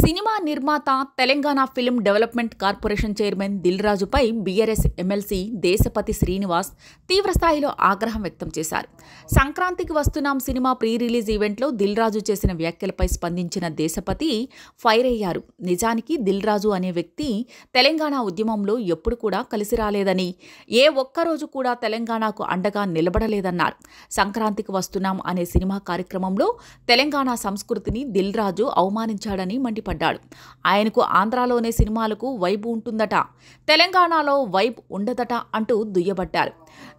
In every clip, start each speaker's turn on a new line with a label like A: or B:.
A: Cinema నిర్మాత Telangana film development corporation chairman Dil రాజుపై BRS MLC Deshapati Srinivas తీవ్రస్థాయిలో ఆగ్రహం వ్యక్తం చేశారు. సంక్రాంతికి వస్తున్నాం సినిమా ప్రీ రిలీజ్ ఈవెంట్లో దిల్ రాజు చేసిన వ్యాఖ్యలపై స్పందించిన దేశపతి ఫైర్ అయ్యారు. నిజానికి దిల్ రాజు అనే వ్యక్తి తెలంగాణ ఉద్యమంలో ఎప్పుడు కూడా కలిసి రాలేదని, ఏ ఒక్కరోజు కూడా తెలంగాణకు అండగా నిలబడలేదన్నారు. సంక్రాంతికి వస్తున్నాం అనే సినిమా కార్యక్రమంలో తెలంగాణ సంస్కృతిని దిల్ రాజు అవమానించాడని మండిపడ్డాడు. ఆయనకు ఆంధ్రాలోనే సినిమాలకు వైబ్ ఉంటుందట, తెలంగాణలో వైబ్ ఉండదట అంటూ దుయ్యబట్టారు.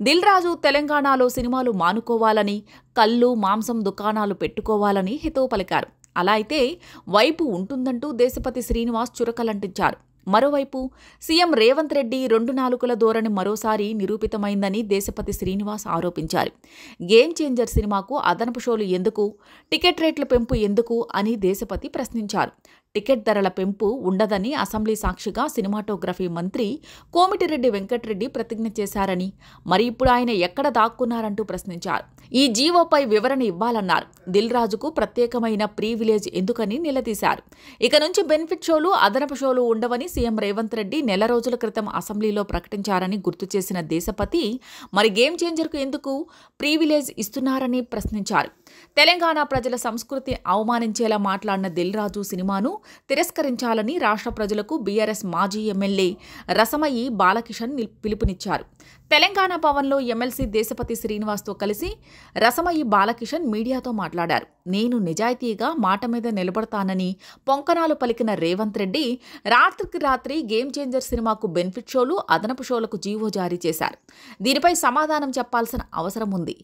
A: దిల్ రాజు తెలంగాణలో సినిమాలు మానుకోవాలని, కళ్ళు మాంసం దుకాణాలు పెట్టుకోవాలని హితవు పలికారు. అలా అయితే వైబ్ ఉంటుందంటూ దేశపతి శ్రీనివాస్ చురకలంటించారు. మరోవైపు సీఎం రేవంత్ రెడ్డి రెండు నాలుకల ధోరణి మరోసారి నిరూపితమైందని దేశపతి శ్రీనివాస్ ఆరోపించారు. గేమ్ చేంజర్ సినిమాకు అదనపు షోలు ఎందుకు, టికెట్ రేట్ల పెంపు ఎందుకు అని దేశపతి ప్రశ్నించారు. టికెట్ ధరల పెంపు ఉండదని అసెంబ్లీ సాక్షిగా సినిమాటోగ్రఫీ మంత్రి కోమిటిరెడ్డి వెంకటరెడ్డి ప్రతిజ్ఞ చేశారని, మరి ఇప్పుడు ఆయన ఎక్కడ దాక్కున్నారంటూ ప్రశ్నించారు. ఈ జీవోపై వివరణ ఇవ్వాలన్నారు. దిల్ రాజుకు ప్రత్యేకమైన ప్రీవిలేజ్ ఎందుకని నిలదీశారు. ఇక నుంచి బెనిఫిట్ షోలు, అదనపు షోలు ఉండవని సీఎం రేవంత్ రెడ్డి నెల రోజుల క్రితం అసెంబ్లీలో ప్రకటించారని గుర్తు చేసిన దేశపతి, మరి గేమ్ చేంజర్కు ఎందుకు ప్రీవిలేజ్ ఇస్తున్నారని ప్రశ్నించారు. తెలంగాణ ప్రజల సంస్కృతి అవమానించేలా మాట్లాడిన దిల్ రాజు సినిమాను తిరస్కరించాలని రాష్ట్ర ప్రజలకు బీఆర్ఎస్ మాజీ ఎమ్మెల్యే రసమయి బాలకిషన్ పిలుపునిచ్చారు. తెలంగాణ భవన్లో ఎమ్మెల్సీ దేశపతి శ్రీనివాస్తో కలిసి రసమయి బాలకిషన్ మీడియాతో మాట్లాడారు. నేను నిజాయితీగా మాట మీద నిలబడతానని పొంకనాలు పలికిన రేవంత్ రెడ్డి రాత్రికి రాత్రి గేమ్ చేంజర్ సినిమాకు బెనిఫిట్ షోలు, అదనపు షోలకు జీవో జారీ చేశారు. దీనిపై సమాధానం చెప్పాల్సిన అవసరం ఉంది.